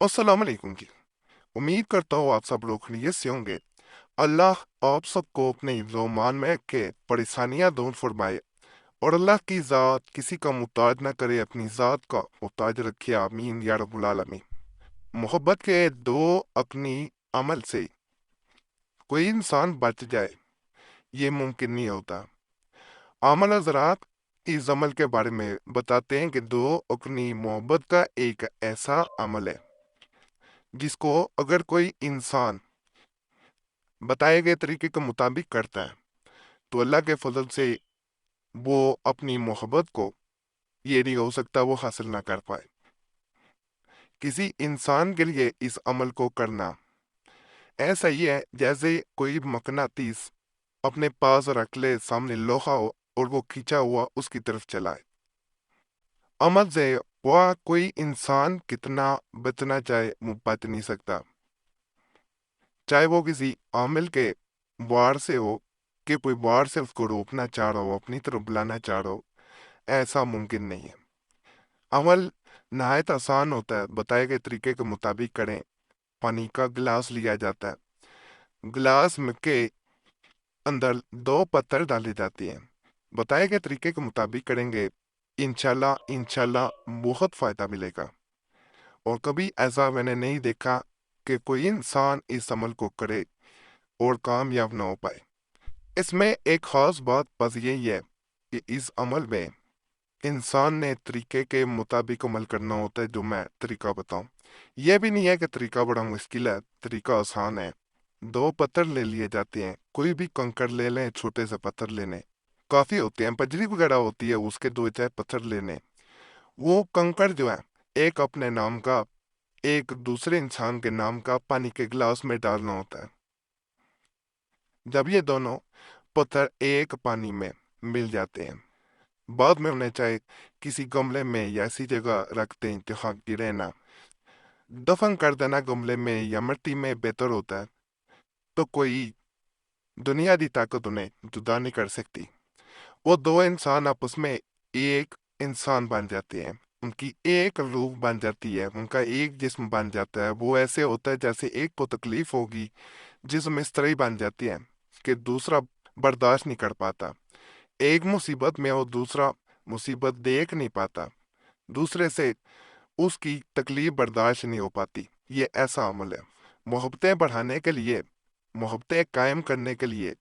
अस्सलाम वालेकुम की। उम्मीद करता हूँ आप सब लोग खैरियत से होंगे। अल्लाह आप सबको अपने ईमान में के परेशानियां दूर फरमाए और अल्लाह की ज़ात किसी का मुताज ना करे, अपनी ज़ात का मुताज रखे, आमीन या रब्बुल आलमीन। मोहब्बत के दो अपनी अमल से कोई इंसान बच जाए, ये मुमकिन नहीं होता। अमल हजरात इस अमल के बारे में बताते हैं कि दो अपनी मोहब्बत का एक ऐसा अमल है जिसको अगर कोई इंसान बताए गए तरीके के मुताबिक करता है तो अल्लाह के फजल से वो अपनी मोहब्बत को, ये नहीं हो सकता वो हासिल ना कर पाए। किसी इंसान के लिए इस अमल को करना ऐसा ही है जैसे कोई मकनातीस अपने पास रख ले, सामने लोहा हो और वो खींचा हुआ उसकी तरफ चलाए। अमल से वह कोई इंसान कितना बचना चाहे वो बच नहीं सकता, चाहे वो किसी आमिल के वार से हो कि कोई वार से उसको रोकना चाह रहा हो, अपनी तरफ बुलाना चाह रहा हो, ऐसा मुमकिन नहीं है। अमल नहायत आसान होता है, बताए गए तरीके के मुताबिक करें। पानी का गिलास लिया जाता है, गिलास में के अंदर दो पत्थर डाले जाते हैं, बताए गए तरीके के मुताबिक करेंगे, इंशाल्लाह इंशाल्लाह बहुत फायदा मिलेगा। और कभी ऐसा मैंने नहीं देखा कि कोई इंसान इस अमल को करे और कामयाब ना हो पाए। इसमें एक खास बात बस यही है कि इस अमल में इंसान ने तरीके के मुताबिक अमल करना होता है, जो मैं तरीका बताऊं। यह भी नहीं है कि तरीका बड़ा मुश्किल है, तरीका आसान है। दो पत्थर ले लिए जाते हैं, कोई भी कंकड़ ले लें, छोटे से पत्थर लेने काफी होते हैं, बजरी वगैरह होती है उसके दो चाहे पत्थर लेने। वो कंकड़ जो है एक अपने नाम का, एक दूसरे इंसान के नाम का पानी के गिलास में डालना होता है। जब ये दोनों पत्थर एक पानी में मिल जाते हैं, बाद में उन्हें चाहे किसी गमले में या ऐसी जगह रख दें जहाँ गिरे ना, दफन कर देना गमले में या मिट्टी में बेहतर होता है। तो कोई दुनिया की ताकत उन्हें जुदा नहीं कर सकती। वो दो इंसान आपस में एक इंसान बन जाते हैं, उनकी एक रूह बन जाती है, उनका एक जिस्म बन जाता है। वो ऐसे होता है जैसे एक को तकलीफ होगी, जिस्म इस तरह ही बन जाती है कि दूसरा बर्दाश्त नहीं कर पाता। एक मुसीबत में वो दूसरा मुसीबत देख नहीं पाता, दूसरे से उसकी तकलीफ बर्दाश्त नहीं हो पाती। ये ऐसा अमल है। मोहब्बतें बढ़ाने के लिए, मोहब्बतें कायम करने के लिए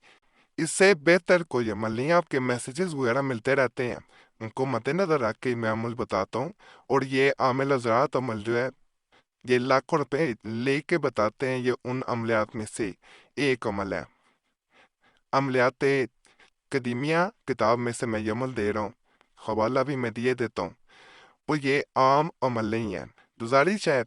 इससे बेहतर कोई अमल नहीं है। आपके मैसेजेस वगैरह मिलते रहते हैं, उनको मद्देनजर रख के मैं अमल बताता हूँ। और ये आमिल हजरात अमल जो है, ये लाखों रुपए लेके बताते हैं, ये उन अमलियात में से एक अमल है। अमलियात कदीमिया किताब में से मैं ये अमल दे रहा हूँ, हवाला भी मैं दिए देता हूँ। वो ये आम अमल नहीं है। गुजारिश है,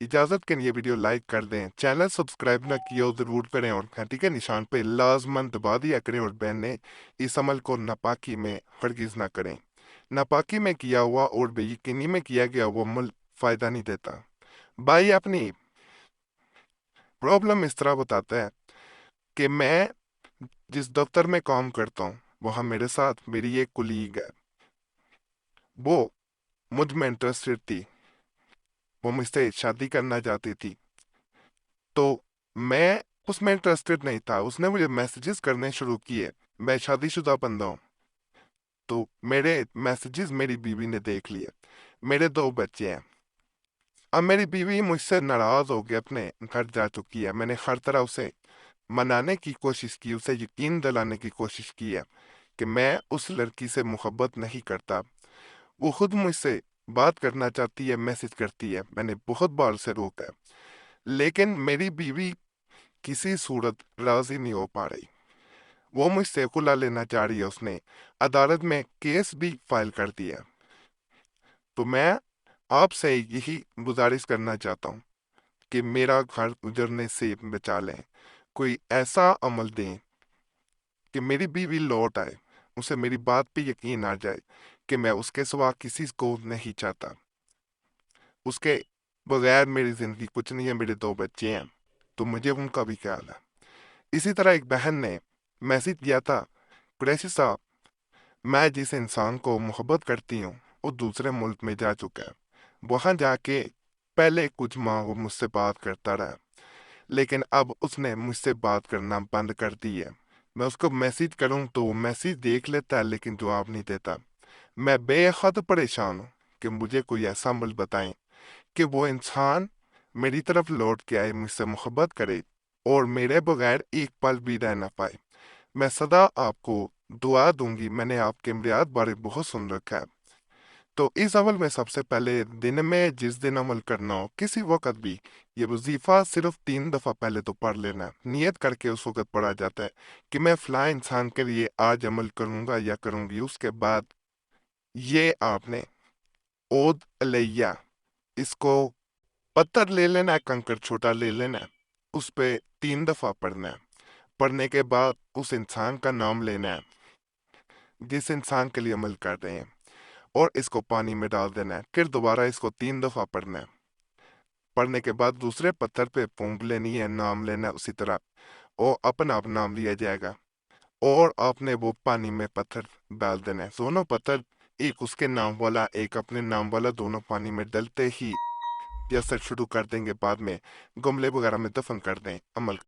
इजाज़त के लिए वीडियो लाइक कर दें, चैनल सब्सक्राइब ना किया हो ज़रूर करें और घंटी के निशान पे लाजमन दबा दिया करें। और बहनें इस अमल को नापाकी में हरगिज़ ना करें। नापाकी में किया हुआ और बेयकीनी में किया गया वो अमल फ़ायदा नहीं देता। भाई अपनी प्रॉब्लम इस तरह बताता है कि मैं जिस दफ्तर में काम करता हूँ, वहाँ मेरे साथ मेरी एक कुलीग है, वो मुझ में इंटरेस्टेड थी, वो मुझसे शादी करना चाहती थी। तो मैं उसमें इंटरेस्टेड नहीं था, उसने मुझे मैसेजेस करने शुरू किए। मैं शादीशुदा बंदा हूँ, तो मेरे मैसेजेस मेरी बीवी ने देख लिए। मेरे दो बच्चे हैं। अब मेरी बीवी मुझसे नाराज हो के अपने घर जा चुकी है। मैंने हर तरह उसे मनाने की कोशिश की, उसे यकीन दिलाने की कोशिश की है कि मैं उस लड़की से मोहब्बत नहीं करता। वो खुद मुझसे बात करना चाहती है, मैसेज करती है, मैंने बहुत बार उसे रोका है, लेकिन मेरी बीवी किसी सूरत राजी नहीं हो पा रही। वो मुझसे खुला लेना चाह रही है, उसने अदालत में केस भी फाइल कर दिया। तो मैं आपसे यही गुजारिश करना चाहता हूँ कि मेरा घर उजड़ने से बचा लें। कोई ऐसा अमल दें कि मेरी बीवी लौट आए, उसे मेरी बात पे यकीन आ जाए कि मैं उसके सिवा किसी को नहीं चाहता, उसके बगैर मेरी जिंदगी कुछ नहीं है। मेरे दो बच्चे हैं, तो मुझे उनका भी ख्याल है। इसी तरह एक बहन ने मैसेज किया था, कुरैशी साहब, मैं जिस इंसान को मोहब्बत करती हूँ वो दूसरे मुल्क में जा चुका है, वहां जाके پہلے کچھ ماہ وہ مجھ سے بات کرتا رہا، لیکن اب اس نے مجھ سے بات کرنا بند کر دی ہے۔ میں اس کو میسیج کروں تو وہ میسیج دیکھ لیتا ہے لیکن جواب نہیں دیتا۔ میں بے حد پریشان ہوں کہ مجھے کوئی ایسا عمل بتائیں کہ وہ انسان میری طرف لوٹ کے آئے، مجھ سے محبت کرے اور میرے بغیر ایک پل بھی رہ نہ پائے۔ میں سدا آپ کو دعا دوں گی، میں نے آپ کے امریات بارے بہت سن رکھا ہے۔ تو اس عمل میں سب سے پہلے دن میں جس دن عمل کرنا ہو کسی وقت بھی، یہ وظیفہ صرف 3 دفعہ پہلے تو پڑھ لینا ہے۔ نیت کر کے اس وقت پڑھا جاتا ہے کہ میں فلاں انسان کے لیے آج عمل کروں گا یا کروں گی۔ اس کے بعد یہ آپ نے عود علیہ، اس کو پتھر لے لینا ہے، کنکر چھوٹا لے لینا ہے، اس پہ 3 دفعہ پڑھنا ہے۔ پڑھنے کے بعد اس انسان کا نام لینا ہے جس انسان کے لیے عمل کر رہے ہیں، اور اس کو پانی میں ڈال دینا ہے۔ پھر دوبارہ اس کو 3 دفعہ پڑھنا ہے۔ پڑھنے کے بعد دوسرے پتھر پہ پونک لینی ہے، نام لینا ہے اسی طرح، اور اپنا آپ نام لیا جائے گا، اور آپ نے وہ پانی میں پتھر ڈال دینا ہے۔ دونوں پتھر، ایک اس کے نام والا ایک اپنے نام والا، دونوں پانی میں ڈلتے ہی جیسے شروع کر دیں گے، بعد میں گملے وغیرہ میں دفن کر دیں عمل